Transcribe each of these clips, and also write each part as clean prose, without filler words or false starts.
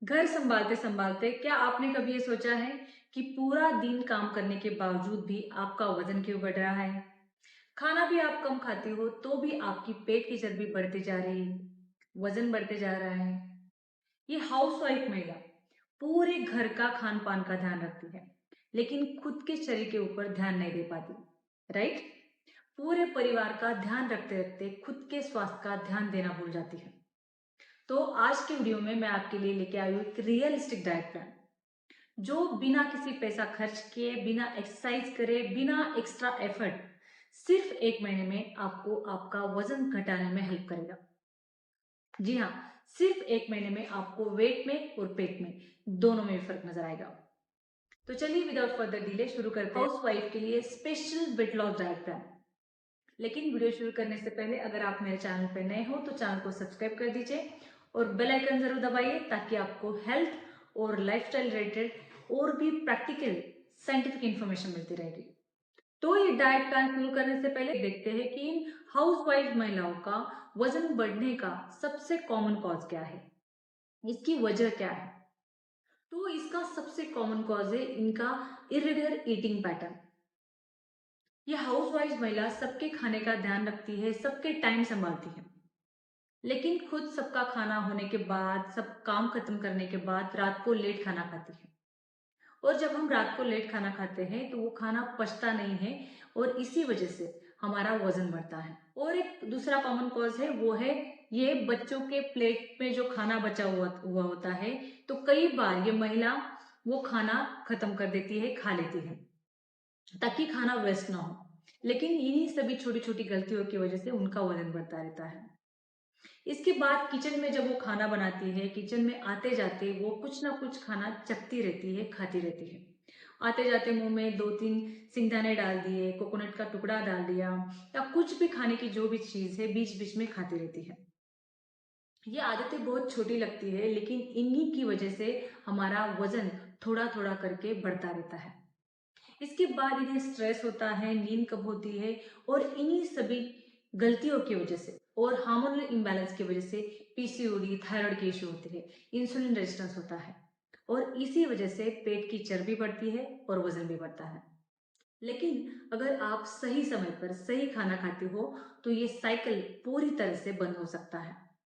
घर संभालते संभालते क्या आपने कभी ये सोचा है कि पूरा दिन काम करने के बावजूद भी आपका वजन क्यों बढ़ रहा है? खाना भी आप कम खाते हो तो भी आपकी पेट की चर्बी बढ़ती जा रही है, वजन बढ़ते जा रहा है। ये हाउसवाइफ महिला पूरे घर का खान पान का ध्यान रखती है, लेकिन खुद के शरीर के ऊपर ध्यान नहीं दे पाती, राइट? पूरे परिवार का ध्यान रखते रखते खुद के स्वास्थ्य का ध्यान देना भूल जाती है। तो आज के वीडियो में मैं आपके लिए लेके आई हूँ एक रियलिस्टिक डाइट प्लान, जो बिना किसी पैसा खर्च किए, बिना एक्सरसाइज करे, बिना एक्स्ट्रा एफर्ट, सिर्फ 1 महीने में आपको आपका वजन घटाने में हेल्प करेगा। जी हाँ, सिर्फ 1 महीने में आपको वेट में और पेट में दोनों में फर्क नजर आएगा। तो चलिए विदाउट फर्दर डिले शुरू करते हैं हाउस वाइफ के लिए special weight loss diet plan. लेकिन वीडियो शुरू करने से पहले अगर आप मेरे चैनल पर नए हो तो चैनल को सब्सक्राइब कर दीजिए और बेल आइकन जरूर दबाइए, ताकि आपको हेल्थ और लाइफस्टाइल रिलेटेड और भी प्रैक्टिकल साइंटिफिक इंफॉर्मेशन मिलती रहेगी। तो ये डाइट प्लान शुरू करने से पहले देखते हैं कि इन हाउसवाइफ महिलाओं का वजन बढ़ने का सबसे कॉमन कॉज क्या है, इसकी वजह क्या है। तो इसका सबसे कॉमन कॉज है इनका इरेगुलर ईटिंग पैटर्न। ये हाउसवाइफ महिला सबके खाने का ध्यान रखती है, सबके टाइम संभालती है, लेकिन खुद सबका खाना होने के बाद, सब काम खत्म करने के बाद रात को लेट खाना खाती है। और जब हम रात को लेट खाना खाते हैं तो वो खाना पचता नहीं है और इसी वजह से हमारा वजन बढ़ता है। और एक दूसरा कॉमन कॉज है, वो है ये बच्चों के प्लेट में जो खाना बचा हुआ होता है, तो कई बार ये महिला वो खाना खत्म कर देती है, खा लेती है, ताकि खाना वेस्ट ना हो। लेकिन इन्हीं सभी छोटी छोटी गलतियों की वजह से उनका वजन बढ़ता रहता है। इसके बाद किचन में जब वो खाना बनाती है, किचन में आते जाते वो कुछ ना कुछ खाना चखती रहती है, खाती रहती है। आते जाते मुंह में 2-3 सिंगदाने डाल दिए, कोकोनट का टुकड़ा डाल दिया, या कुछ भी खाने की जो भी चीज है बीच बीच में खाती रहती है। ये आदतें बहुत छोटी लगती है, लेकिन इन्हीं की वजह से हमारा वजन थोड़ा थोड़ा करके बढ़ता रहता है। इसके बाद इन्हें स्ट्रेस होता है, नींद कब होती है, और इन्हीं सभी गलतियों की वजह से और हार्मोनल इम्बैलेंस की वजह से पीसीओडी, थायराइड के इश्यू होते हैं, इंसुलिन रेजिस्टेंस होता है, और इसी वजह से पेट की चर्बी बढ़ती है और वजन भी बढ़ता है। लेकिन अगर आप सही समय पर सही खाना खाते हो तो ये साइकिल पूरी तरह से बंद हो सकता है।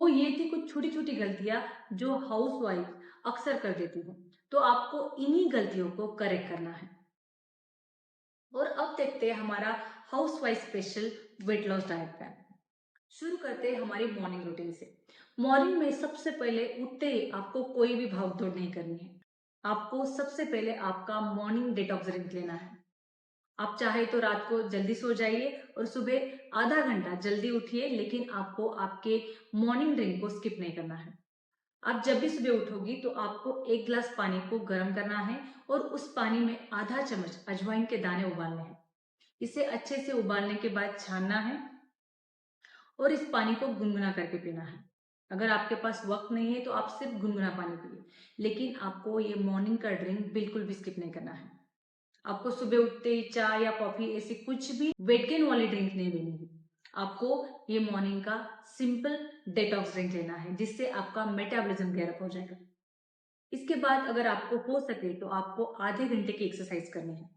तो ये थी कुछ छोटी छोटी गलतियां जो हाउस वाइफ अक्सर कर देती है, तो आपको इन्हीं गलतियों को करेक्ट करना है। और अब देखते हैं हमारा house wife special weight loss diet plan. शुरू करते हैं हमारी मॉर्निंग रूटीन से। मॉर्निंग में सबसे पहले उठते ही आपको कोई भी भाग दौड़ नहीं करनी है। आपको सबसे पहले आपका मॉर्निंग डिटॉक्स ड्रिंक लेना है। आप चाहे तो रात को जल्दी सो जाइए और सुबह आधा घंटा जल्दी उठिए, लेकिन आपको आपके मॉर्निंग ड्रिंक को स्किप नहीं करना है। आप जब भी सुबह उठोगी तो आपको 1 गिलास पानी को गर्म करना है और उस पानी में आधा चम्मच अजवाइन के दाने उबालने हैं। इसे अच्छे से उबालने के बाद छानना है और इस पानी को गुनगुना करके पीना है। अगर आपके पास वक्त नहीं है तो आप सिर्फ गुनगुना पानी पिए, लेकिन आपको ये मॉर्निंग का ड्रिंक बिल्कुल भी स्किप नहीं करना है। आपको सुबह उठते ही चाय या कॉफी ऐसी कुछ भी वेट गेन वाली ड्रिंक नहीं लेनी है। आपको ये मॉर्निंग का सिंपल डिटॉक्स ड्रिंक लेना है, जिससे आपका मेटाबॉलिज्म गैर अप हो जाएगा। इसके बाद अगर आपको हो सके तो आपको आधे घंटे की एक्सरसाइज करनी है।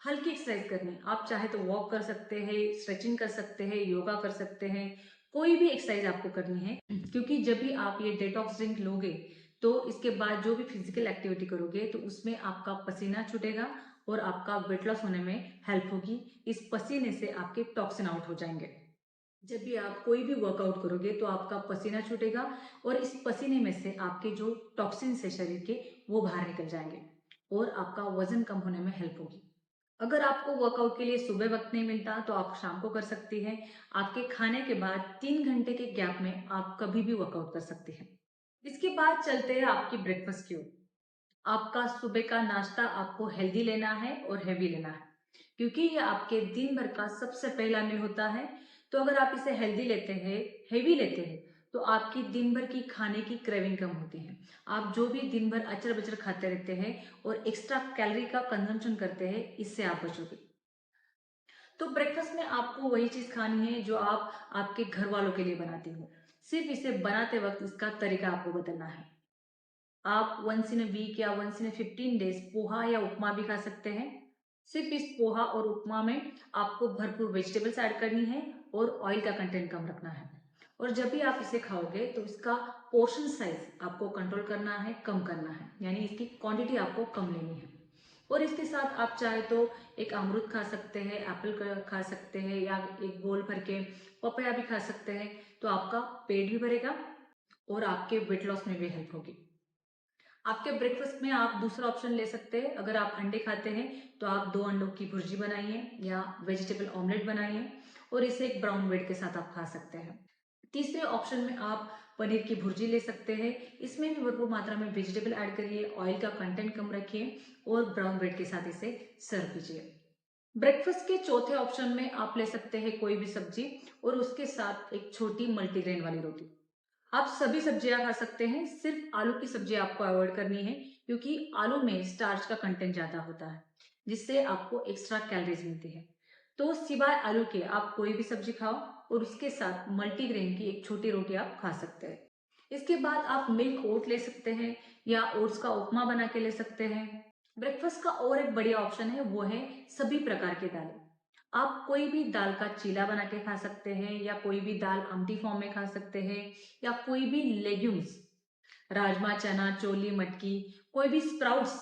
हल्की एक्सरसाइज करनी है। आप चाहे तो वॉक कर सकते हैं, स्ट्रेचिंग कर सकते हैं, योगा कर सकते हैं, कोई भी एक्सरसाइज आपको करनी है। क्योंकि जब भी आप ये डिटॉक्स ड्रिंक लोगे तो इसके बाद जो भी फिजिकल एक्टिविटी करोगे तो उसमें आपका पसीना छूटेगा और आपका वेट लॉस होने में हेल्प होगी। इस पसीने से आपके टॉक्सिन आउट हो जाएंगे। जब भी आप कोई भी वर्कआउट करोगे तो आपका पसीना छूटेगा और इस पसीने में से आपके जो टॉक्सिन्स है शरीर के, वो बाहर निकल जाएंगे और आपका वजन कम होने में हेल्प होगी। अगर आपको वर्कआउट के लिए सुबह वक्त नहीं मिलता तो आप शाम को कर सकती हैं। आपके खाने के बाद 3 घंटे के गैप में आप कभी भी वर्कआउट कर सकती हैं। इसके बाद चलते हैं आपकी ब्रेकफास्ट की ओर। आपका सुबह का नाश्ता आपको हेल्दी लेना है और हैवी लेना है, क्योंकि ये आपके दिन भर का सबसे पहला मील होता है। तो अगर आप इसे हेल्दी लेते हैं, हैवी लेते हैं, तो आपकी दिन भर की खाने की क्रेविंग कम होती है। आप जो भी दिन भर अचर बचर खाते रहते हैं और एक्स्ट्रा कैलोरी का कंजम्पशन करते हैं, इससे आप बचोगे। तो ब्रेकफास्ट में आपको वही चीज खानी है जो आप आपके घर वालों के लिए बनाती हो। सिर्फ इसे बनाते वक्त इसका तरीका आपको बदलना है। आप वंस इन अ वीक या once in a 15 days poha या उपमा भी खा सकते हैं। सिर्फ इस पोहा और उपमा में आपको भरपूर वेजिटेबल्स ऐड करनी है और ऑयल का कंटेंट कम रखना है। और जब भी आप इसे खाओगे तो इसका पोर्शन साइज आपको कंट्रोल करना है, कम करना है, यानी इसकी क्वांटिटी आपको कम लेनी है। और इसके साथ आप चाहे तो एक अमरूद खा सकते हैं, एप्पल खा सकते हैं, या एक बोल भर के पपाया भी खा सकते हैं। तो आपका पेट भी भरेगा और आपके वेट लॉस में भी हेल्प होगी। आपके ब्रेकफास्ट में आप दूसरा ऑप्शन ले सकते हैं। अगर आप अंडे खाते हैं तो आप 2 अंडों की भुर्जी बनाइए या वेजिटेबल ऑमलेट बनाइए और इसे एक ब्राउन ब्रेड के साथ आप खा सकते हैं। तीसरे ऑप्शन में आप पनीर की भुर्जी ले सकते हैं। इसमें भी भरपूर मात्रा में वेजिटेबल ऐड करिए, ऑयल का कंटेंट कम रखिए और ब्राउन ब्रेड के साथ इसे सर्व कीजिए। ब्रेकफास्ट के चौथे ऑप्शन में आप ले सकते हैं कोई भी सब्जी और उसके साथ एक छोटी मल्टीग्रेन वाली रोटी। आप सभी सब्जियां खा सकते हैं, सिर्फ आलू की सब्जी आपको अवॉइड करनी है क्योंकि आलू में स्टार्च का कंटेंट ज्यादा होता है जिससे आपको एक्स्ट्रा कैलोरीज मिलती है। तो सिवाय आलू के आप कोई भी सब्जी खाओ और उसके साथ मल्टीग्रेन की एक छोटी रोटी आप खा सकते हैं। इसके बाद आप मिल्क ओट ले सकते हैं या ओट्स का उपमा बना के ले सकते हैं। ब्रेकफास्ट का और एक बढ़िया ऑप्शन है, वो है सभी प्रकार की दालें। आप कोई भी दाल का चीला बना के खा सकते हैं या कोई भी दाल आमटी फॉर्म में खा सकते हैं या कोई भी लेग्यूम्स, राजमा, चना, चोली, मटकी, कोई भी स्प्राउट्स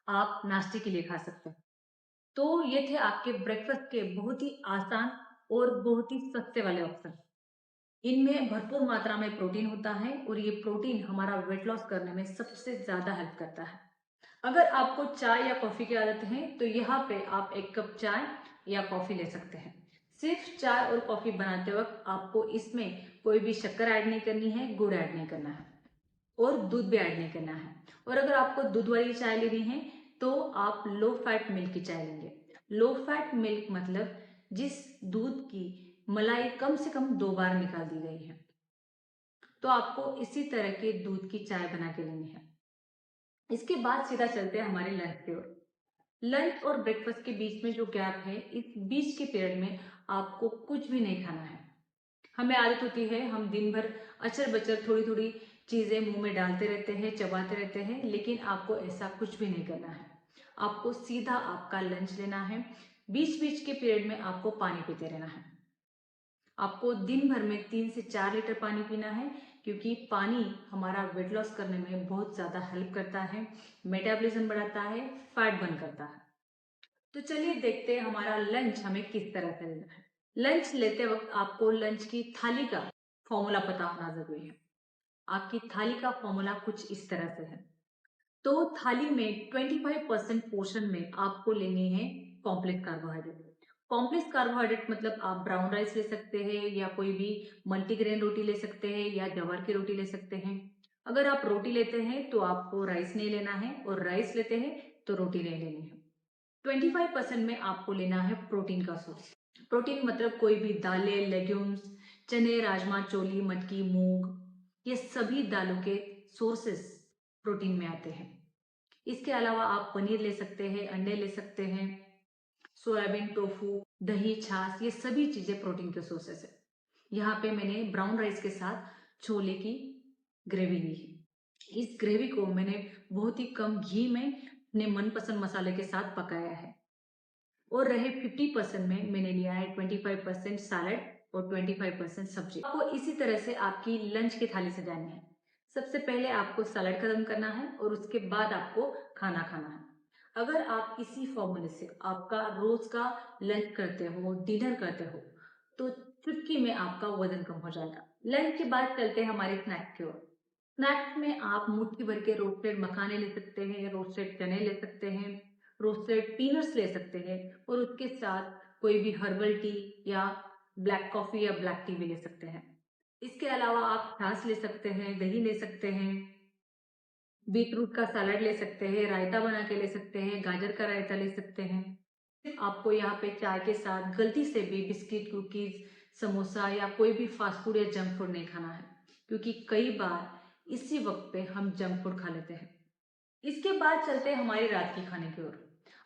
आप नाश्ते के लिए खा सकते हैं। तो ये थे आपके ब्रेकफास्ट के बहुत ही आसान और बहुत ही सस्ते वाले ऑप्शन। इनमें भरपूर मात्रा में प्रोटीन होता है और ये प्रोटीन हमारा वेट लॉस करने में सबसे ज्यादा हेल्प करता है। अगर आपको चाय या कॉफी की आदत है तो यहाँ पे आप 1 कप चाय या कॉफी ले सकते हैं। सिर्फ चाय और कॉफी बनाते वक्त आपको इसमें कोई भी शक्कर ऐड नहीं करनी है, गुड़ ऐड नहीं करना है और दूध भी ऐड नहीं करना है। और अगर आपको दूध वाली चाय लेनी है तो आप लो फैट मिल्क की चाय लेंगे। लो फैट मिल्क मतलब जिस दूध की मलाई कम से कम 2 बार निकाल दी गई है। तो आपको इसी तरह के दूध की चाय बना के लेनी है। इसके बाद सीधा चलते हैं हमारे लंच की ओर। लंच और ब्रेकफास्ट के बीच में जो गैप है, इस बीच के पीरियड में आपको कुछ भी नहीं खाना है। हमें आदत होती है हम दिन भर अचर बचर थोड़ी थोड़ी चीजें मुंह में डालते रहते हैं, चबाते रहते हैं, लेकिन आपको ऐसा कुछ भी नहीं करना है। आपको सीधा आपका लंच लेना है। बीच बीच के पीरियड में आपको पानी पीते रहना है। आपको दिन भर में 3 से 4 लीटर पानी पीना है क्योंकि पानी हमारा वेट लॉस करने में बहुत ज्यादा हेल्प करता है, मेटाबॉलिज्म बढ़ाता है, फैट बर्न करता है। तो चलिए देखते हैं हमारा लंच हमें किस तरह से लेना है। लंच लेते वक्त आपको लंच की थाली का फॉर्मूला पता होना जरूरी है। आपकी थाली का फॉर्मूला कुछ इस तरह से है। तो थाली में 25% पोर्शन में आपको लेनी है कॉम्प्लेक्स कार्बोहाइड्रेट। कॉम्प्लेक्स कार्बोहाइड्रेट मतलब आप ब्राउन राइस ले सकते हैं या कोई भी मल्टीग्रेन रोटी ले सकते हैं या ज्वार की रोटी ले सकते हैं। अगर आप रोटी लेते हैं तो आपको राइस नहीं लेना है और राइस लेते हैं तो रोटी नहीं लेनी है। 25% में आपको लेना है प्रोटीन का सोर्स। प्रोटीन मतलब कोई भी दालें, लेग्यूम्स, चने, राजमा, चोली, मटकी, मूंग, ये सभी दालों के सोर्सेस प्रोटीन में आते हैं। इसके अलावा आप पनीर ले सकते हैं, अंडे ले सकते हैं, सोयाबीन, टोफू, दही, छाछ, ये सभी चीजें प्रोटीन के सोर्सेस है। यहाँ पे मैंने ब्राउन राइस के साथ छोले की ग्रेवी ली है। इस ग्रेवी को मैंने बहुत ही कम घी में अपने मनपसंद मसाले के साथ पकाया है। और रहे 50% में मैंने लिया है 25% सैलड और 25% सब्जी। आपको इसी तरह से आपकी लंच की थाली सजानी है। सबसे पहले आपको सैलड खत्म करना है और उसके बाद आपको खाना खाना है। अगर आप इसी फॉर्मूले से आपका रोज का लंच करते हो, डिनर करते हो, तो चुटकी में आपका वजन कम हो जाएगा। लंच के बाद चलते हैं हमारे स्नैक्स की ओर। स्नैक्स में आप मुट्ठी भर के रोस्टेड मखाने ले सकते हैं, रोस्टेड चने ले सकते हैं, रोस्टेड पीनट्स ले सकते हैं और उसके साथ कोई भी हर्बल टी या ब्लैक कॉफी या ब्लैक टी भी ले सकते हैं। इसके अलावा आप छाछ ले सकते हैं, दही ले सकते हैं, बीटरूट का सैलड ले सकते हैं, रायता बना के ले सकते हैं, गाजर का रायता ले सकते हैं। आपको यहाँ पे चाय के साथ गलती से भी बिस्किट, कुकीज, समोसा या कोई भी फास्ट फूड या जंक फूड नहीं खाना है क्योंकि कई बार इसी वक्त पे हम जंक फूड खा लेते हैं। इसके बाद चलते हैं हमारी रात की खाने की ओर।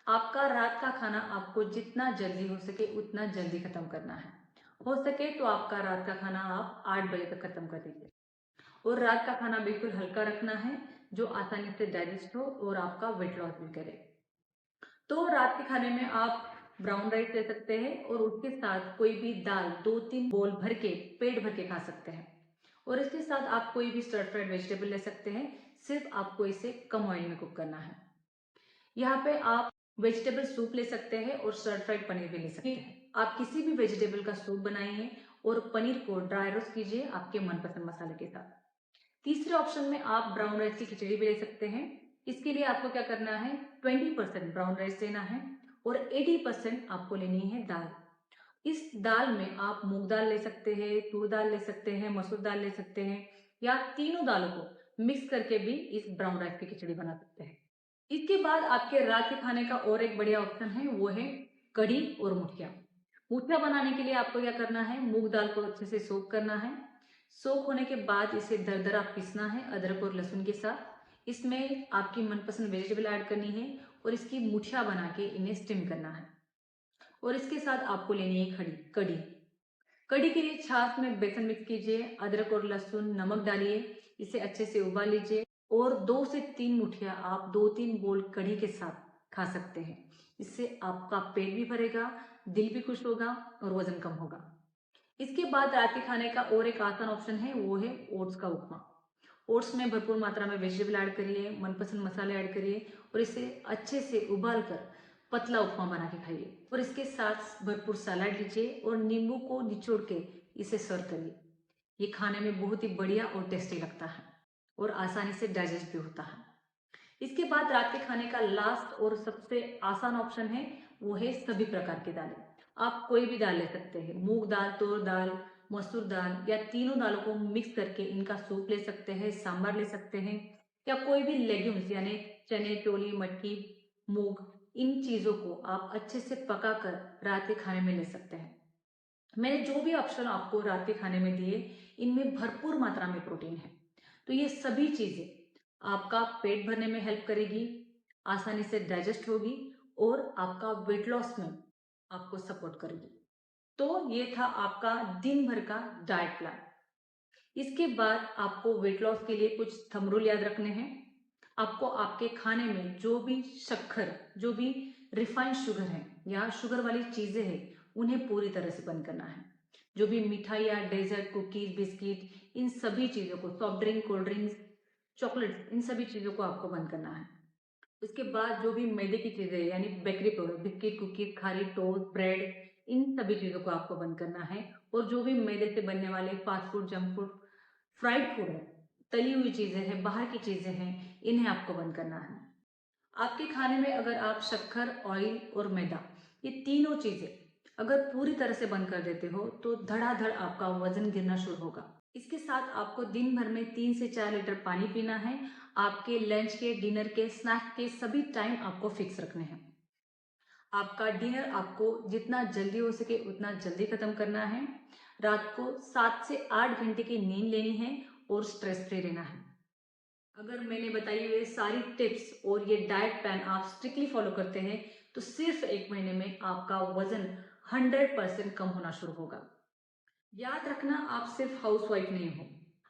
आपका रात का खाना आपको जितना जल्दी हो सके उतना जल्दी खत्म करना है। हो सके तो आपका रात का खाना आप 8 बजे तक खत्म कर दीजिए और रात का खाना बिल्कुल हल्का रखना है। जो आसानी से डाइजेस्ट हो और आपका वेट लॉस भी करे। तो रात के खाने में आप ब्राउन राइस ले सकते हैं और उसके साथ कोई भी दाल 2-3 बोल भर के पेट भर के खा सकते हैं। और इसके साथ आप कोई भी स्टर फ्राइड वेजिटेबल ले सकते हैं, सिर्फ आपको इसे कम ऑयल में कुक करना है। यहाँ पे आप वेजिटेबल सूप ले सकते हैं और स्टर फ्राइड पनीर भी ले सकते हैं। आप किसी भी वेजिटेबल का सूप बनाइए और पनीर को ड्राई रोस्ट कीजिए आपके मनपसंद मसाले के साथ। तीसरे ऑप्शन में आप ब्राउन राइस की खिचड़ी भी ले सकते हैं। इसके लिए आपको क्या करना है, 20% ब्राउन राइस लेना है और 80% आपको लेनी है दाल। इस दाल में आप मूंग दाल ले सकते हैं, तूर दाल ले सकते हैं, मसूर दाल ले सकते हैं, या तीनों दालों को मिक्स करके भी इस ब्राउन राइस की खिचड़ी बना सकते हैं। इसके बाद आपके रात के खाने का और एक बढ़िया ऑप्शन है, वो है कढ़ी और मुठिया। मुठिया बनाने के लिए आपको क्या करना है, मूंग दाल को अच्छे से सोक करना है। सोक होने के बाद इसे दरदरा पीसना है अदरक और लहसुन के साथ। इसमें आपकी मनपसंद वेजिटेबल ऐड करनी है और इसकी मुठिया बना के इन्हें स्टीम करना है। और इसके साथ आपको लेनी है कढ़ी। कढ़ी के लिए छाछ में बेसन मिक्स कीजिए, अदरक और लहसुन नमक डालिए, इसे अच्छे से उबाल लीजिए और 2 से 3 मुठिया आप 2-3 बोल कढ़ी के साथ खा सकते हैं। इससे आपका पेट भी भरेगा, दिल भी खुश होगा और वजन कम होगा। इसके बाद रात के खाने का और एक आसान ऑप्शन है, वो है ओट्स का उपमा। ओट्स में भरपूर मात्रा में वेजिटेबल ऐड करिए, मनपसंद मसाले ऐड करिए और इसे अच्छे से उबाल कर पतला उपमा बना के खाइए। और इसके साथ भरपूर सलाद लीजिए और नींबू को निचोड़ के इसे सर्व करिए। ये खाने में बहुत ही बढ़िया और टेस्टी लगता है और आसानी से डाइजेस्ट भी होता है। इसके बाद रात के खाने का लास्ट और सबसे आसान ऑप्शन है, वो है सभी प्रकार की दालें। आप कोई भी दाल ले सकते हैं, मूंग दाल, तूर दाल, मसूर दाल, या तीनों दालों को मिक्स करके इनका सूप ले सकते हैं, सांभर ले सकते हैं, या कोई भी लेग्यूम्स यानी चने, चोली, मटकी, मूंग, इन चीजों को आप अच्छे से पकाकर रात के खाने में ले सकते हैं। मैंने जो भी ऑप्शन आपको रात के खाने में दिए, इनमें भरपूर मात्रा में प्रोटीन है। तो ये सभी चीजें आपका पेट भरने में हेल्प करेगी, आसानी से डाइजेस्ट होगी और आपका वेट लॉस में आपको सपोर्ट करेगी। तो ये था आपका दिन भर का डाइट प्लान। इसके बाद आपको वेट लॉस के लिए कुछ थंब रूल याद रखने हैं। आपको आपके खाने में जो भी शक्कर, जो भी रिफाइंड शुगर है या शुगर वाली चीजें हैं, उन्हें पूरी तरह से बंद करना है। जो भी मिठाई या डेजर्ट, कुकीज, बिस्किट, इन सभी चीजों को, soft drink, cold drinks, chocolates, इन सभी चीजों को आपको बंद करना है। उसके बाद जो भी मैदे की चीजें यानी बेकरी प्रोडक्ट, बिस्किट, कुकीज, खारी, टोस्ट, ब्रेड, इन सभी चीजों को आपको बंद करना है। और जो भी मैदे से बनने वाले fast food, junk food, fried food है, तली हुई चीजें हैं, बाहर की चीजें हैं, इन्हें आपको बंद करना है। आपके खाने में अगर आप शक्कर, ऑयल और मैदा, ये तीनों चीजें अगर पूरी तरह से बंद कर देते हो तो धड़ाधड़ आपका वजन गिरना शुरू होगा। इसके साथ आपको दिन भर में 3 से 4 लीटर पानी पीना है। आपके लंच के, डिनर के, स्नैक के सभी टाइम आपको फिक्स रखने हैं। आपका डिनर आपको जितना जल्दी हो सके उतना जल्दी खत्म करना है। रात को 7 से 8 घंटे की नींद लेनी है और स्ट्रेस फ्री रहना है। अगर मैंने बताई हुए सारी टिप्स और ये डाइट प्लान आप स्ट्रिक्टली फॉलो करते हैं तो सिर्फ 1 महीने में आपका वजन 100% कम होना शुरू होगा। याद रखना, आप सिर्फ हाउसवाइफ नहीं हो,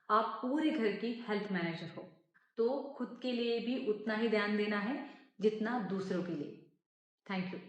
आप पूरे घर की हेल्थ मैनेजर हो। तो खुद के लिए भी उतना ही ध्यान देना है जितना दूसरों के लिए। Thank you.